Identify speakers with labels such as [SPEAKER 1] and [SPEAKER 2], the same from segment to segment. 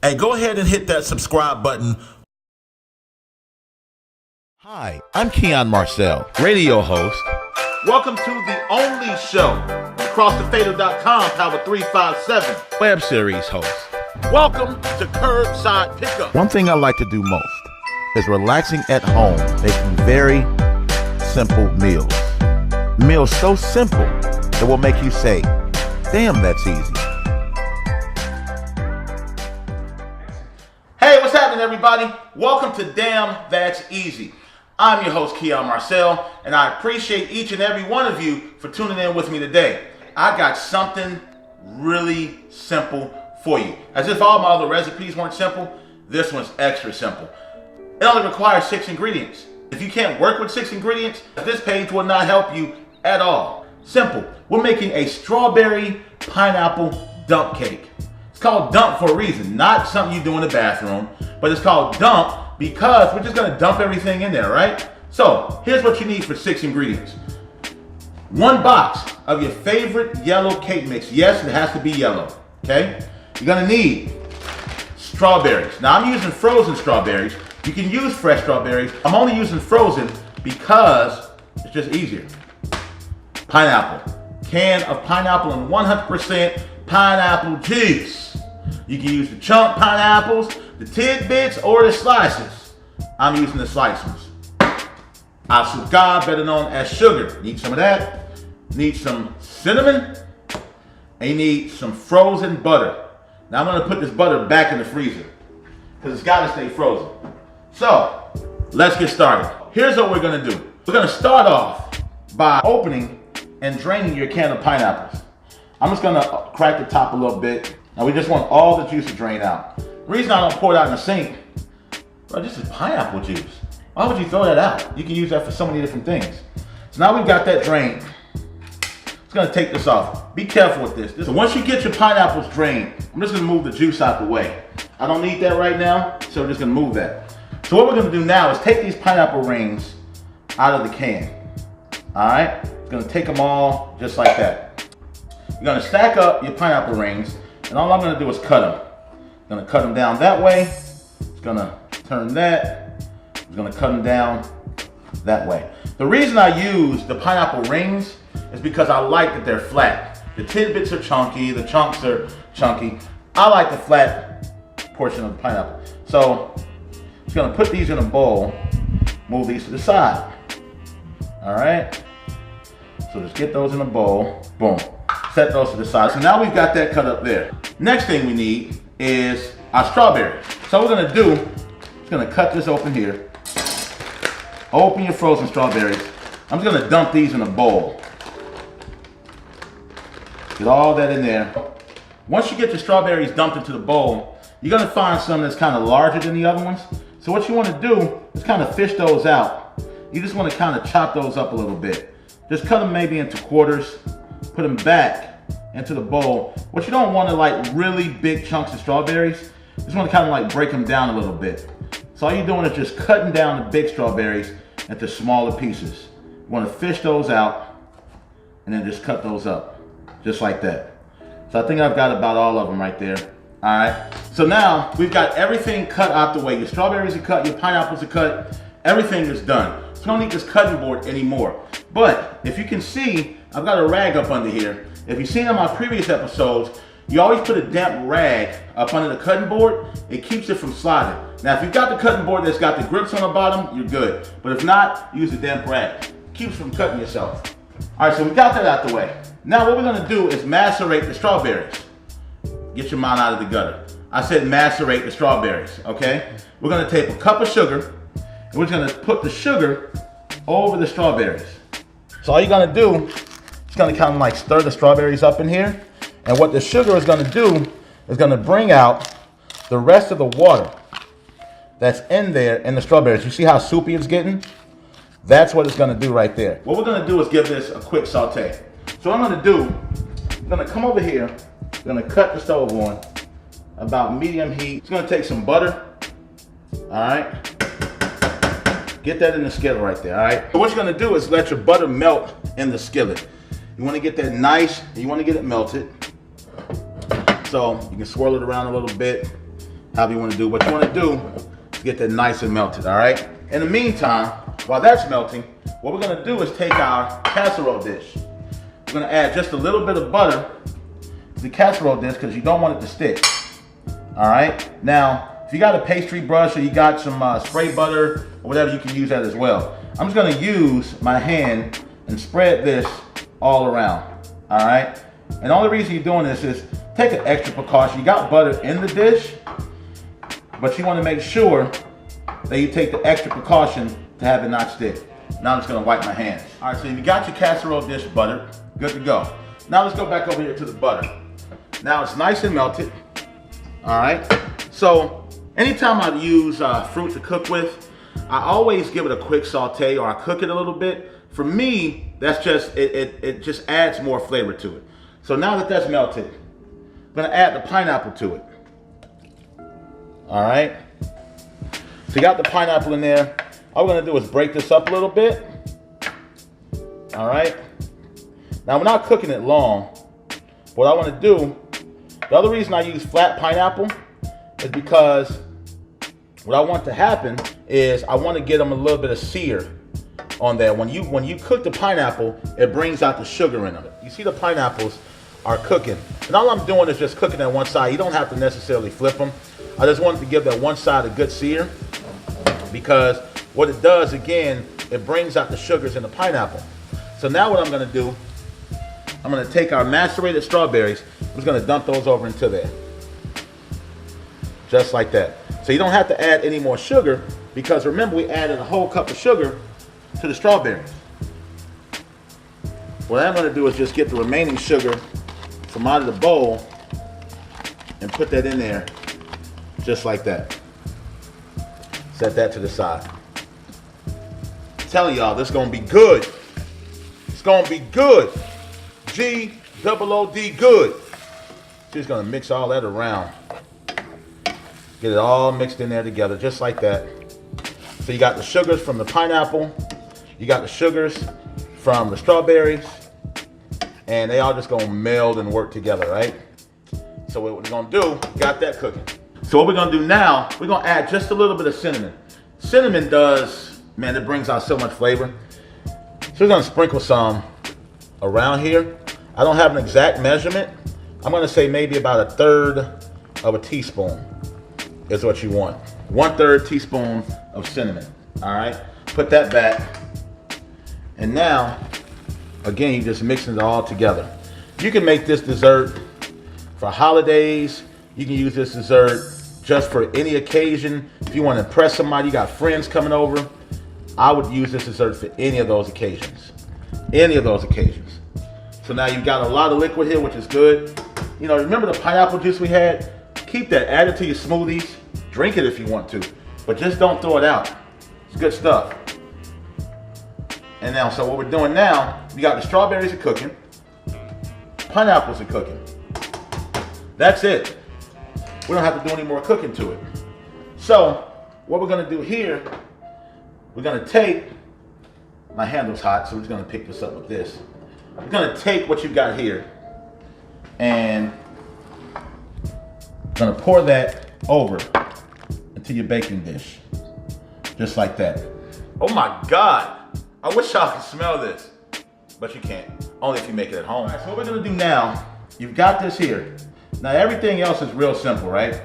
[SPEAKER 1] Hey, go ahead and hit that subscribe button.
[SPEAKER 2] Hi, I'm Keon Marcel, radio host.
[SPEAKER 1] Welcome to the only show, CrossTheFatal.com, Power 357,
[SPEAKER 2] Web series host.
[SPEAKER 1] Welcome to Curbside Pickup.
[SPEAKER 2] One thing I like to do most is relaxing at home, making very simple meals. Meals so simple that will make you say, damn, that's easy.
[SPEAKER 1] Hey, what's happening, everybody? Welcome to Damn That's Easy. I'm your host, Keon Marcel, and I appreciate each and every one of you for tuning in with me today. I got something really simple for you. As if all my other recipes weren't simple, this one's extra simple. It only requires 6 ingredients. If you can't work with 6 ingredients, this page will not help you at all. Simple. We're making a strawberry pineapple dump cake. It's called dump for a reason, not something you do in the bathroom, but it's called dump because we're just gonna dump everything in there, right? So here's what you need for 6 ingredients. 1 box of your favorite yellow cake mix. Yes, it has to be yellow, okay? You're gonna need strawberries. Now I'm using frozen strawberries. You can use fresh strawberries. I'm only using frozen because it's just easier. Pineapple. Can of pineapple and 100% pineapple juice. You can use the chunk pineapples, the tidbits, or the slices. I'm using the sliced ones. Azúcar, better known as sugar. Need some of that. Need some cinnamon. And you need some frozen butter. Now I'm gonna put this butter back in the freezer because it's gotta stay frozen. So, let's get started. Here's what we're gonna do. We're gonna start off by opening and draining your can of pineapples. I'm just gonna crack the top a little bit. Now we just want all the juice to drain out. The reason I don't pour it out in the sink, bro, this is pineapple juice. Why would you throw that out? You can use that for so many different things. So now we've got that drained. Just gonna take this off. Be careful with this. So once you get your pineapples drained, I'm just gonna move the juice out the way. I don't need that right now, so we're just gonna move that. So what we're gonna do now is take these pineapple rings out of the can. All right? We're gonna take them all just like that. You're gonna stack up your pineapple rings, and all I'm gonna do is cut them. I'm gonna cut them down that way. It's gonna turn that. I'm gonna cut them down that way. The reason I use the pineapple rings is because I like that they're flat. The tidbits are chunky, the chunks are chunky. I like the flat portion of the pineapple. So, just gonna put these in a bowl, move these to the side. All right? So just get those in a bowl, boom. Set those to the side. So now we've got that cut up there. Next thing we need is our strawberries. So what we're gonna do, just gonna cut this open here. Open your frozen strawberries. I'm just gonna dump these in a bowl. Get all that in there. Once you get your strawberries dumped into the bowl, you're gonna find some that's kind of larger than the other ones. So what you wanna do is kind of fish those out. You just wanna kind of chop those up a little bit. Just cut them maybe into quarters, put them back into the bowl. What you don't want are like really big chunks of strawberries. You just wanna kind of like break them down a little bit. So all you're doing is just cutting down the big strawberries into smaller pieces. You wanna fish those out and then just cut those up, just like that. So I think I've got about all of them right there. All right, so now we've got everything cut out the way. Your strawberries are cut, your pineapples are cut, everything is done. So you don't need this cutting board anymore. But if you can see, I've got a rag up under here. If you've seen on my previous episodes, you always put a damp rag up under the cutting board. It keeps it from sliding. Now, if you've got the cutting board that's got the grips on the bottom, you're good. But if not, use a damp rag. Keeps from cutting yourself. All right, so we got that out the way. Now what we're gonna do is macerate the strawberries. Get your mind out of the gutter. I said macerate the strawberries, okay? We're gonna take a cup of sugar, and we're just gonna put the sugar over the strawberries. So all you're gonna do is gonna kind of like stir the strawberries up in here, and what the sugar is gonna do is gonna bring out the rest of the water that's in there in the strawberries. You see how soupy it's getting? That's what it's gonna do right there. What we're gonna do is give this a quick saute. So what I'm gonna do, I'm gonna come over here, I'm gonna cut the stove on about medium heat. It's gonna take some butter, all right? Get that in the skillet right there, all right? So what you're gonna do is let your butter melt in the skillet. You wanna get that nice, you wanna get it melted. So you can swirl it around a little bit. however you want to do. What you want to do is get that nice and melted, all right? In the meantime, while that's melting, what we're gonna do is take our casserole dish. We're gonna add just a little bit of butter to the casserole dish because you don't want it to stick, all right? Now, if you got a pastry brush or you got some spray butter or whatever, you can use that as well. I'm just gonna use my hand and spread this all around, all right? And the only reason you're doing this is take an extra precaution. You got butter in the dish, but you wanna make sure that you take the extra precaution to have it not stick. Now I'm just gonna wipe my hands. All right, so you got your casserole dish buttered, good to go. Now let's go back over here to the butter. Now it's nice and melted, all right? So anytime I use fruit to cook with, I always give it a quick saute or I cook it a little bit. For me, that's just, it just adds more flavor to it. So now that that's melted, I'm gonna add the pineapple to it, all right? So you got the pineapple in there. All we're gonna do is break this up a little bit. All right. Now we're not cooking it long. What I wanna do, the other reason I use flat pineapple is because what I want to happen is I want to get them a little bit of sear on there. When you cook the pineapple, it brings out the sugar in them. You see the pineapples are cooking. And all I'm doing is just cooking that one side. You don't have to necessarily flip them. I just wanted to give that one side a good sear because what it does, again, it brings out the sugars in the pineapple. So now what I'm gonna do, I'm gonna take our macerated strawberries, I'm just gonna dump those over into there. Just like that. So you don't have to add any more sugar because remember we added a whole cup of sugar to the strawberries. What I'm gonna do is just get the remaining sugar from out of the bowl and put that in there just like that. Set that to the side. I'm telling y'all, this is gonna be good. It's gonna be good. G-O-O-D, good. Just gonna mix all that around. Get it all mixed in there together, just like that. So you got the sugars from the pineapple, you got the sugars from the strawberries, and they all just gonna meld and work together, right? So what we're gonna do, got that cooking. So what we're gonna do now, we're gonna add just a little bit of cinnamon. Cinnamon does, man, it brings out so much flavor. So we're gonna sprinkle some around here. I don't have an exact measurement. I'm gonna say maybe about 1/3 of a teaspoon is what you want. 1/3 teaspoon of cinnamon, all right? Put that back. And now, again, you're just mixing it all together. You can make this dessert for holidays. You can use this dessert just for any occasion. If you want to impress somebody, you got friends coming over, I would use this dessert for any of those occasions. Any of those occasions. So now you've got a lot of liquid here, which is good. You know, remember the pineapple juice we had? Keep that, add it to your smoothies. Drink it if you want to, but just don't throw it out. It's good stuff. And now, so what we're doing now, we got the strawberries are cooking, pineapples are cooking. That's it. We don't have to do any more cooking to it. So what we're gonna do here, we're gonna take, my handle's hot, so we're just gonna pick this up with this. We're gonna take what you got here and gonna pour that over into your baking dish. Just like that. Oh my God. I wish y'all could smell this, but you can't. Only if you make it at home. All right, so what we're gonna do now, you've got this here. Now everything else is real simple, right?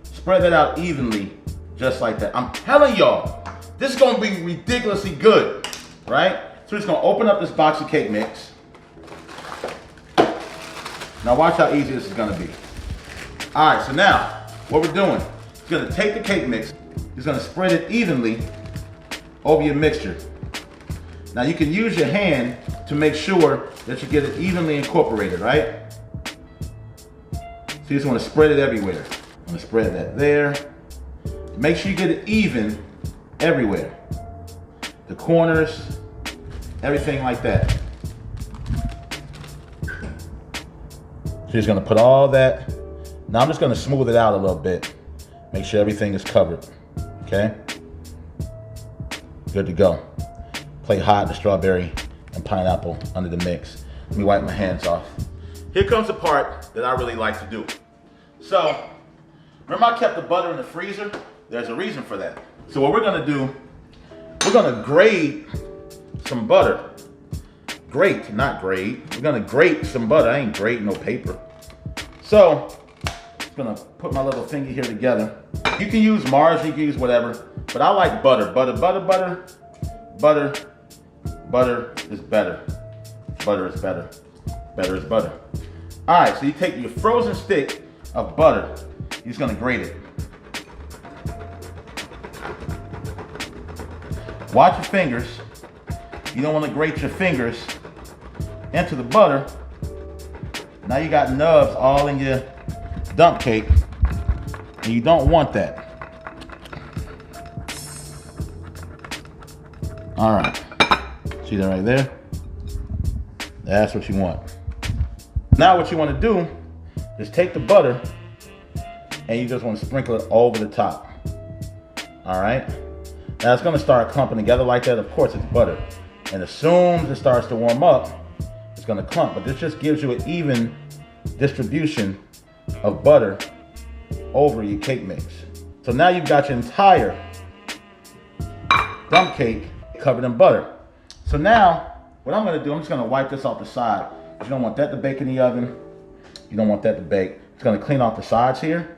[SPEAKER 1] Spread that out evenly, just like that. I'm telling y'all, this is gonna be ridiculously good, right? So we're just gonna open up this box of cake mix. Now watch how easy this is gonna be. All right, so now, what we're doing, is gonna take the cake mix, you're gonna spread it evenly over your mixture. Now you can use your hand to make sure that you get it evenly incorporated, right? So you just wanna spread it everywhere. I'm gonna spread that there. Make sure you get it even everywhere. The corners, everything like that. So you're just gonna put all that. Now I'm just gonna smooth it out a little bit. Make sure everything is covered, okay? Good to go. Plate hot, the strawberry and pineapple under the mix. Let me wipe my hands off. Here comes the part that I really like to do. So, Remember I kept the butter in the freezer? There's a reason for that. So what we're gonna do, we're gonna grate some butter. Grate, not grade. We're gonna grate some butter. I ain't grating no paper. So, I'm gonna put my little finger here together. You can use Mars, you can use whatever, but I like butter. Butter is better. Butter is better. Better is better. All right, so you take your frozen stick of butter. You're just gonna grate it. Watch your fingers. You don't want to grate your fingers into the butter. Now you got nubs all in your dump cake, and you don't want that. All right, see that right there? That's what you want. Now what you want to do is take the butter and you just want to sprinkle it over the top. All right, now it's going to start clumping together like that. Of course, it's butter, and as soon as it starts to warm up, it's going to clump. But this just gives you an even distribution of butter over your cake mix. So now you've got your entire dump cake covered in butter. So now what I'm going to do, I'm just going to wipe this off the side. You don't want that to bake in the oven. You don't want that to bake. It's going to clean off the sides here.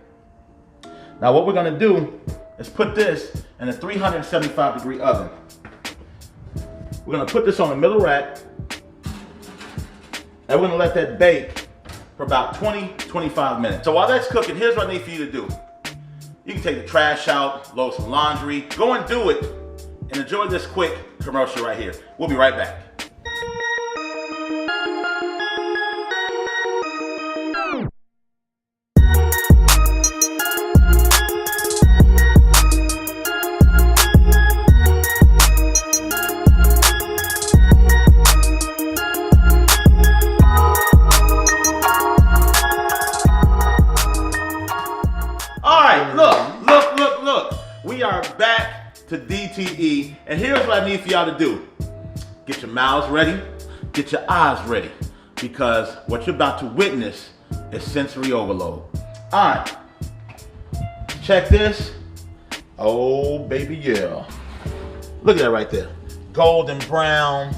[SPEAKER 1] Now what we're going to do is put this in a 375-degree oven. We're going to put this on the middle rack, and we're going to let that bake for about 20-25 minutes. So while that's cooking, here's what I need for you to do. You can take the trash out, load some laundry, go and do it, and enjoy this quick commercial right here. We'll be right back. Look. We are back to DTE, and here's what I need for y'all to do. Get your mouths ready, get your eyes ready, because what you're about to witness is sensory overload. All right, check this. Oh, baby, yeah. Look at that right there. Golden brown,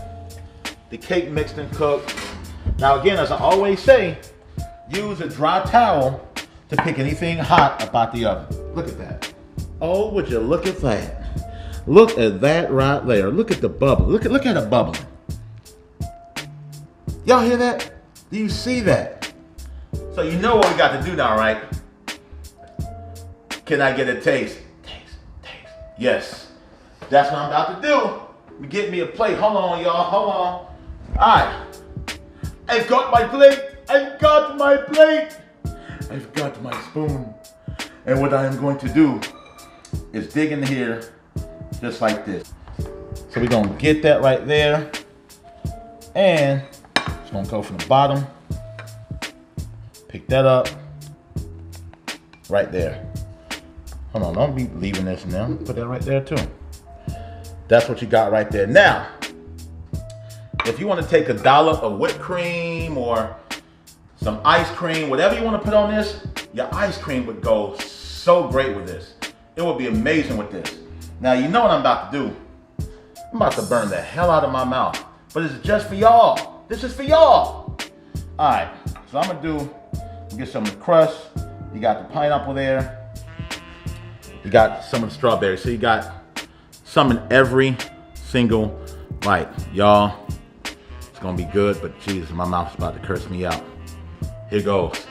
[SPEAKER 1] the cake mixed and cooked. Now again, as I always say, use a dry towel to pick anything hot about the oven. Look at that. Oh, would you look at that? Look at that right there. Look at the bubble. Look at it bubbling. Y'all hear that? Do you see that? So you know what we got to do now, right? Can I get a taste? Taste. Yes. That's what I'm about to do. Get me a plate. Hold on, y'all. Hold on. All right. I've got my plate. I've got my plate. I've got my spoon. And what I am going to do is dig in here just like this. So we're gonna get that right there. And it's gonna go from the bottom. Pick that up right there. Hold on, don't be leaving this in there. Put that right there too. That's what you got right there. Now, if you want to take a dollop of whipped cream or some ice cream, whatever you want to put on this, your ice cream would go so great with this. It would be amazing with this. Now, you know what I'm about to do. I'm about to burn the hell out of my mouth. But it's just for y'all. This is for y'all. All right, so I'm gonna get some of the crust. You got the pineapple there. You got some of the strawberries. So you got some in every single bite. Y'all, it's gonna be good, but Jesus, my mouth's about to curse me out. Here goes.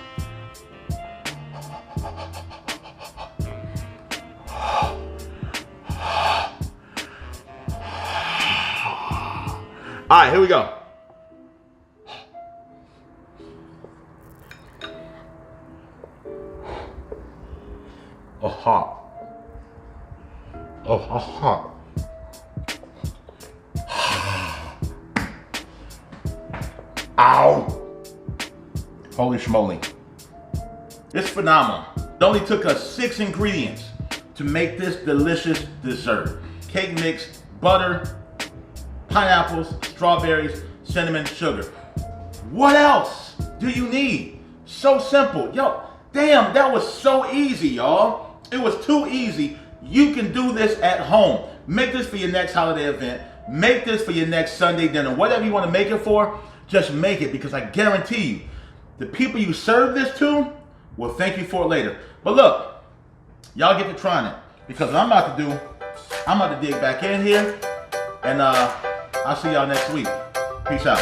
[SPEAKER 1] All right, here we go. Oh, hot. Oh, hot. Ow. Holy schmoly. It's phenomenal. It only took us 6 ingredients to make this delicious dessert. Cake mix, butter, pineapples, strawberries, cinnamon, sugar. What else do you need? So simple. Yo, Damn, that was so easy, y'all. It was too easy. You can do this at home. Make this for your next holiday event. Make this for your next Sunday dinner. Whatever you want to make it for, just make it, because I guarantee you, the people you serve this to will thank you for it later. But look, y'all get to trying it, because what I'm about to do, I'm about to dig back in here, and I'll see y'all next week. Peace out.